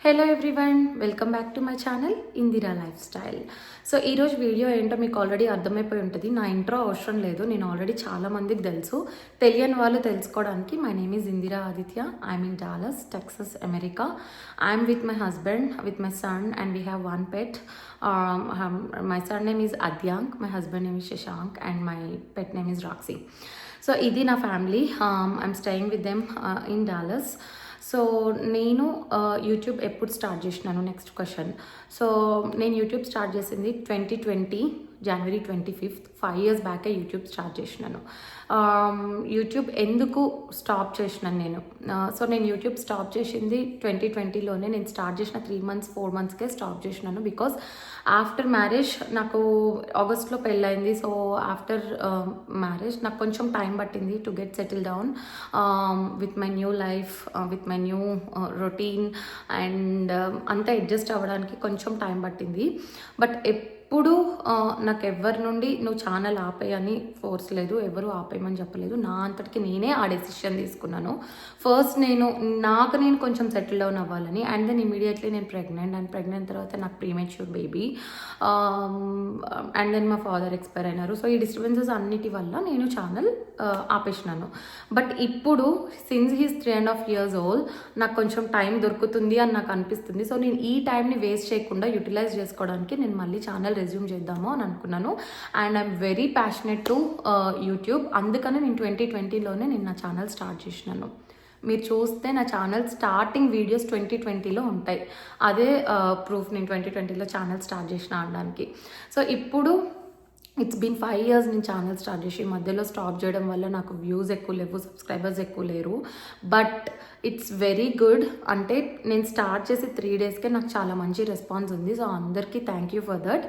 Hello everyone, welcome back to my channel Indira life style. So ఈరోజు video ఏంటో మీకు already అర్థమైపోయి ఉంటుంది. నా ఇంట్రో అవసరం లేదు, నేను ఆల్రెడీ చాలామందికి తెలుసు. తెలియని వాళ్ళు తెలుసుకోవడానికి my name is Indira Aditya. I'm in Dallas, Texas, America. I'm with my husband, with my son, and we have one pet. My son name is Adyank, my husband name is Shashank, and my pet name is Roxy. So ఇది నా family. I'm staying with them in Dallas. So నేను YouTube ఎప్పుడు start చేసినాను, next question. So నేను YouTube start చేసింది 2020 జనవరి 25th, 5 years బ్యాకే YouTube start చేసినాను. YouTube ఎందుకు స్టాప్ చేసినాను నేను? సో నేను యూట్యూబ్ స్టాప్ చేసింది 2020లోనే. నేను స్టార్ట్ చేసిన 3 months 4 monthsకే స్టాప్ చేసినాను. బికాస్ ఆఫ్టర్ మ్యారేజ్, నాకు ఆగస్ట్లో పెళ్ళైంది. సో ఆఫ్టర్ మ్యారేజ్ నాకు కొంచెం టైం పట్టింది to get settle down with my new life, with my new routine, and అంతా అడ్జస్ట్ అవ్వడానికి కొంచెం టైం పట్టింది. బట్ ఎప్పుడు నాకు ఎవరి నుండి నువ్వు ఛానల్ ఆపేయని ఫోర్స్ లేదు, ఎవరు ఆపేయమని చెప్పలేదు. నా అంతటికి నేనే ఆ డెసిషన్ తీసుకున్నాను. ఫస్ట్ నేను కొంచెం సెటిల్ డౌన్ అవ్వాలని. అండ్ దెన్ ఇమీడియట్లీ నేను ప్రెగ్నెంట్ తర్వాత నాకు ప్రీమెచ్యూర్ బేబీ, అండ్ దెన్ మా ఫాదర్ ఎక్స్పైర్ అయినారు. సో ఈ డిస్టర్బెన్సెస్ అన్నిటి వల్ల నేను ఛానల్ ఆపేసినాను. బట్ ఇప్పుడు సిన్స్ హీస్ 3.5 years old, నాకు కొంచెం టైం దొరుకుతుంది అని నాకు అనిపిస్తుంది. సో నేను ఈ టైంని వేస్ట్ చేయకుండా యూటిలైజ్ చేసుకోవడానికి నేను మళ్ళీ ఛానల్ రెజ్యూమ్ చేద్దాము అని అనుకున్నాను. And I'm very passionate to YouTube. అందుకనే నేను 2020లోనే నేను నా ఛానల్ స్టార్ట్ చేసినాను. మీరు చూస్తే నా ఛానల్ స్టార్టింగ్ వీడియోస్ 2020లో ఉంటాయి. అదే ప్రూఫ్ నేను 2020లో ఛానల్ స్టార్ట్ చేసిన అనడానికి. సో ఇప్పుడు ఇట్స్ బీన్ 5 years నేను ఛానల్ స్టార్ట్ చేసి మధ్యలో స్టాప్ చేయడం వల్ల నాకు వ్యూస్ ఎక్కువ లేవు, సబ్స్క్రైబర్స్ ఎక్కువ లేరు. But it's very good. అంటే నేను స్టార్ట్ చేసి 3 daysకే నాకు చాలా మంచి రెస్పాన్స్ ఉంది. సో అందరికీ థ్యాంక్ యూ ఫర్ దట్.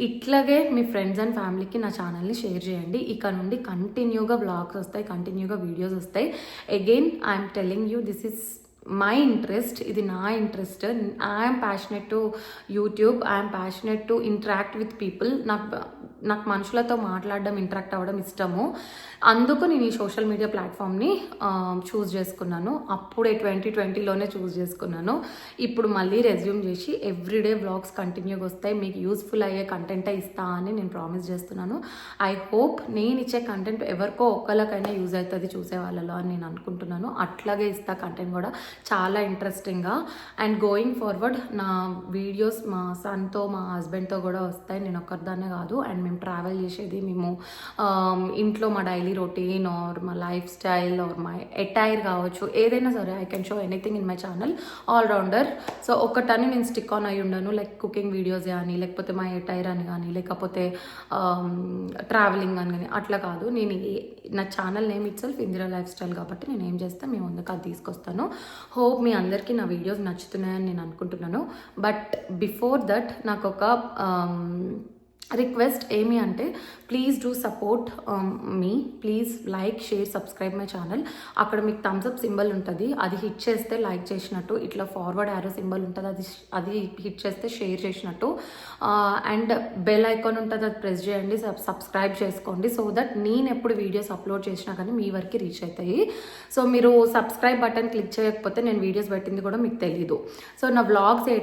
ఇట్లాగే మీ ఫ్రెండ్స్ అండ్ ఫ్యామిలీకి నా ఛానల్ని షేర్ చేయండి. ఇక నుండి కంటిన్యూగా వ్లాగ్స్ వస్తాయి, కంటిన్యూగా వీడియోస్ వస్తాయి. Again I'm telling you, this is my interest, ఇది నా interest. I'm passionate to YouTube, I'm passionate to interact with people. నాకు మనుషులతో మాట్లాడడం, ఇంటరాక్ట్ అవ్వడం ఇష్టము. అందుకు నేను ఈ సోషల్ మీడియా ప్లాట్ఫామ్ని చూస్ చేసుకున్నాను. అప్పుడే 2020లోనే చూస్ చేసుకున్నాను. ఇప్పుడు మళ్ళీ రెజ్యూమ్ చేసి ఎవ్రీడే వ్లాగ్స్ కంటిన్యూగా వస్తాయి. మీకు యూస్ఫుల్ అయ్యే కంటెంటే ఇస్తా అని నేను ప్రామిస్ చేస్తున్నాను. ఐ హోప్ నేను ఇచ్చే కంటెంట్ ఎవరికో ఒక్కరికైనా యూజ్ అవుతుంది చూసే వాళ్ళలో అని నేను అనుకుంటున్నాను. అట్లాగే ఇస్తా కంటెంట్ కూడా చాలా ఇంట్రెస్టింగ్గా. అండ్ గోయింగ్ ఫార్వర్డ్ నా వీడియోస్ మా సన్తో, మా హస్బెండ్తో కూడా వస్తాయి. నేను ఒక్కరిదాన్నే కాదు. అండ్ మేము ట్రావెల్ చేసేది, మేము ఇంట్లో మా డైలీ రొటీన్ ఆర్ మా lifestyle or my attire కావచ్చు, ఏదైనా సరే I can show anything in my channel, all rounder. So ఒకటని నేను స్టిక్ ఆన్ అయి ఉండను. లైక్ కుకింగ్ వీడియోస్ కానీ, లేకపోతే మై అటైర్ అని కానీ, లేకపోతే ట్రావెలింగ్ అని కానీ, అట్లా కాదు. నేను నా channel name it self Indira life style కాబట్టి నేను ఏం చేస్తాను, మీ ముందుకు అది తీసుకొస్తాను. హోప్ మీ అందరికీ నా వీడియోస్ నచ్చుతున్నాయని నేను అనుకుంటున్నాను. బట్ బిఫోర్ దట్ నాకు ఒక రిక్వెస్ట్ ఏమి అంటే, please do support me. Please like, share, subscribe my channel. అక్కడ మీకు థమ్స్అప్ సింబల్ ఉంటుంది, అది హిట్ చేస్తే లైక్ చేసినట్టు. ఇట్లా ఫార్వర్డ్ యారో సింబల్ ఉంటుంది, అది హిట్ చేస్తే షేర్ చేసినట్టు. అండ్ బెల్ ఐకాన్ ఉంటుంది, అది ప్రెస్ చేయండి, సబ్స్క్రైబ్ చేసుకోండి. సో దట్ నేను ఎప్పుడు వీడియోస్ అప్లోడ్ చేసినా కానీ మీ వరకు రీచ్ అవుతాయి. సో మీరు సబ్స్క్రైబ్ బటన్ క్లిక్ చేయకపోతే నేను వీడియోస్ పెట్టింది కూడా మీకు తెలీదు. సో నా వ్లాగ్స్ ఏ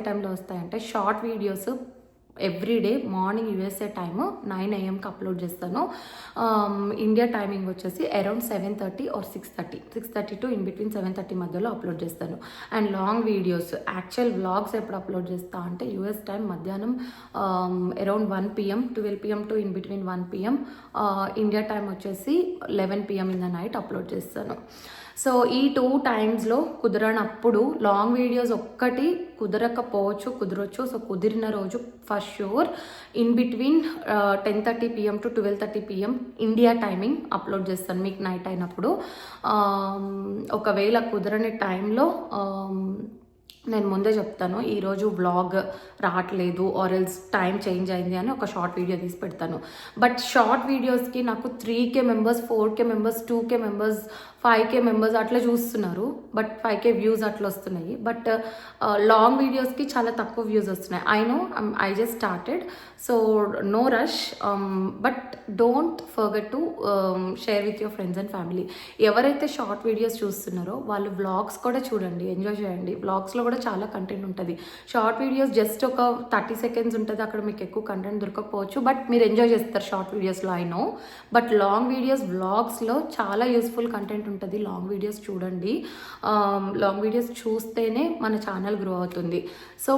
టైంలో వస్తాయంటే, short videos everyday morning USA time 9 AM upload చేస్తాను. ఇండియా టైమింగ్ వచ్చేసి around 7:30 or 6:30 to in between 7:30 మధ్యలో అప్లోడ్ చేస్తాను. And long videos, actual vlogs ఎప్పుడు అప్లోడ్ చేస్తా అంటే యూఎస్ టైం మధ్యాహ్నం around 1 PM, 12 PM to in between 1 PM. India time వచ్చేసి 11 PM in the night upload చేస్తాను. సో ఈ 2 times కుదరనప్పుడు లాంగ్ వీడియోస్ ఒక్కటి కుదరొచ్చు. సో కుదిరిన రోజు for sure in between 10:30 PM to 12:30 PM India timing upload చేస్తాను మీకు night అయినప్పుడు. ఒకవేళ కుదరని టైంలో నేను ముందే చెప్తాను ఈరోజు వ్లాగ్ రావట్లేదు ఆర్ ఎల్స్ టైం చేంజ్ అయింది అని ఒక షార్ట్ వీడియో తీసి పెడతాను. బట్ షార్ట్ వీడియోస్కి నాకు 3K members, 4K members, 2K members, 5K members అట్లా చూస్తున్నారు. బట్ 5K వ్యూస్ అట్లా వస్తున్నాయి. బట్ లాంగ్ వీడియోస్కి చాలా తక్కువ వ్యూస్ వస్తున్నాయి. I know, I just started, so no rush. But don't forget to share with your friends and family. ఎవరైతే short videos చూస్తున్నారో వాళ్ళు వ్లాగ్స్ కూడా చూడండి, ఎంజాయ్ చేయండి. వ్లాగ్స్లో కూడా చాలా కంటెంట్ ఉంటుంది. షార్ట్ వీడియోస్ జస్ట్ ఒక 30 సెకండ్స్ ఉంటుంది, అక్కడ మీకు ఎక్కువ కంటెంట్ దొరకకపోవచ్చు, బట్ మీరు ఎంజాయ్ చేస్తారు షార్ట్ వీడియోస్లో, I know. But long videos వ్లాగ్స్లో చాలా యూస్ఫుల్ కంటెంట్ ఉంటుంది. లాంగ్ వీడియోస్ చూడండి. లాంగ్ వీడియోస్ చూస్తేనే మన ఛానల్ గ్రో అవుతుంది. సో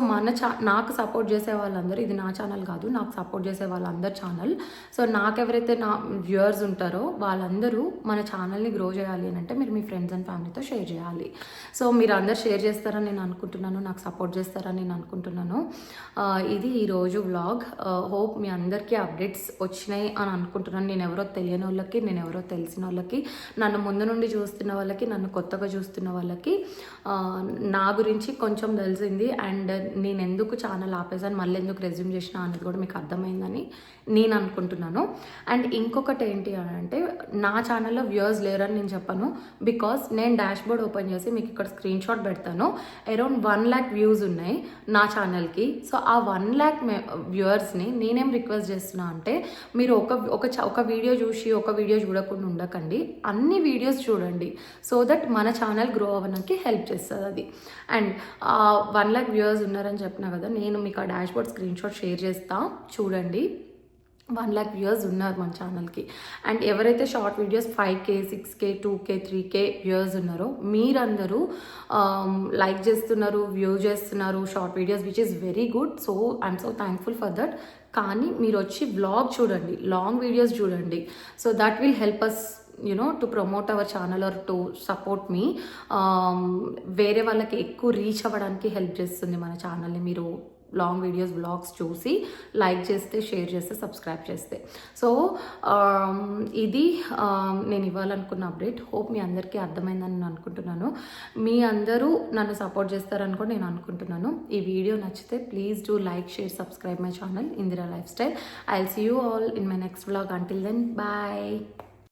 నాకు సపోర్ట్ చేసే వాళ్ళందరూ, ఇది నా ఛానల్ కాదు, నాకు సపోర్ట్ చేసే వాళ్ళందరూ ఛానల్. సో నాకెవరైతే నా వ్యూయర్స్ ఉంటారో వాళ్ళందరూ మన ఛానల్ని గ్రో చేయాలి అని అంటే మీరు మీ ఫ్రెండ్స్ అండ్ ఫ్యామిలీతో షేర్ చేయాలి. సో మీరు అందరు షేర్ చేస్తారని నేను అనుకుంటున్నాను, నాకు సపోర్ట్ చేస్తారని నేను అనుకుంటున్నాను. ఇది ఈరోజు వ్లాగ్. హోప్ మీ అందరికీ అప్డేట్స్ వచ్చినాయి అని అనుకుంటున్నాను. నేను ఎవరో తెలియని వాళ్ళకి, నేను ఎవరో తెలిసిన వాళ్ళకి, నన్ను ముందు నుండి చూస్తున్న వాళ్ళకి, నన్ను కొత్తగా చూస్తున్న వాళ్ళకి నా గురించి కొంచెం తెలిసింది. అండ్ నేను ఎందుకు ఛానల్ ఆపేసాను, మళ్ళీ ఎందుకు రెజ్యూమ్ చేసిన అనేది కూడా మీకు అర్థమైందని నేను అనుకుంటున్నాను. అండ్ ఇంకొకటి ఏంటి అని అంటే, నా ఛానల్లో వ్యూయర్స్ లేరని నేను చెప్పాను. బికాస్ నేను డాష్ బోర్డ్ ఓపెన్ చేసి మీకు ఇక్కడ స్క్రీన్ షాట్ పెడతాను. అరౌండ్ 1 lakh వ్యూస్ ఉన్నాయి నా ఛానల్కి. సో ఆ 1 lakh వ్యూయర్స్ని నేనేం రిక్వెస్ట్ చేస్తున్నా అంటే, మీరు ఒక వీడియో చూసి ఒక వీడియో చూడకుండా ఉండకండి, అన్ని వీడియోస్ చూడండి. సో దట్ మన ఛానల్ గ్రో అవ్వడానికి హెల్ప్ చేస్తుంది అది. అండ్ 1 lakh వ్యూయర్స్ ఉన్నారని చెప్పినా కదా, నేను మీకు ఆ dash board screen shot share చేస్తా, చూడండి. 1 lakh వ్యూయర్స్ ఉన్నారు మన ఛానల్కి. అండ్ ఎవరైతే short videos 5K, 6K, 2K, 3K viewers ఉన్నారో మీరందరూ లైక్ చేస్తున్నారు, వ్యూ చేస్తున్నారు short videos, which is very good. So I'm so thankful for that. కానీ మీరు వచ్చి వ్లాగ్ చూడండి, లాంగ్ వీడియోస్ చూడండి. So that will help us to promote our channel or to support me. వేరే వాళ్ళకి ఎక్కువ రీచ్ అవ్వడానికి హెల్ప్ చేస్తుంది మన ఛానల్ని మీరు లాంగ్ వీడియోస్, వ్లాగ్స్ చూసి లైక్ చేస్తే, షేర్ చేస్తే, సబ్స్క్రైబ్ చేస్తే. సో ఇది నేను ఇవ్వాలనుకున్న అప్డేట్. హోప్ మీ అందరికీ అర్థమైందని నేను అనుకుంటున్నాను. మీ అందరూ నన్ను సపోర్ట్ చేస్తారని కూడా నేను అనుకుంటున్నాను. ఈ వీడియో నచ్చితే please do like, share, subscribe my channel Indira lifestyle. I will see you all in my next vlog. Until then, bye.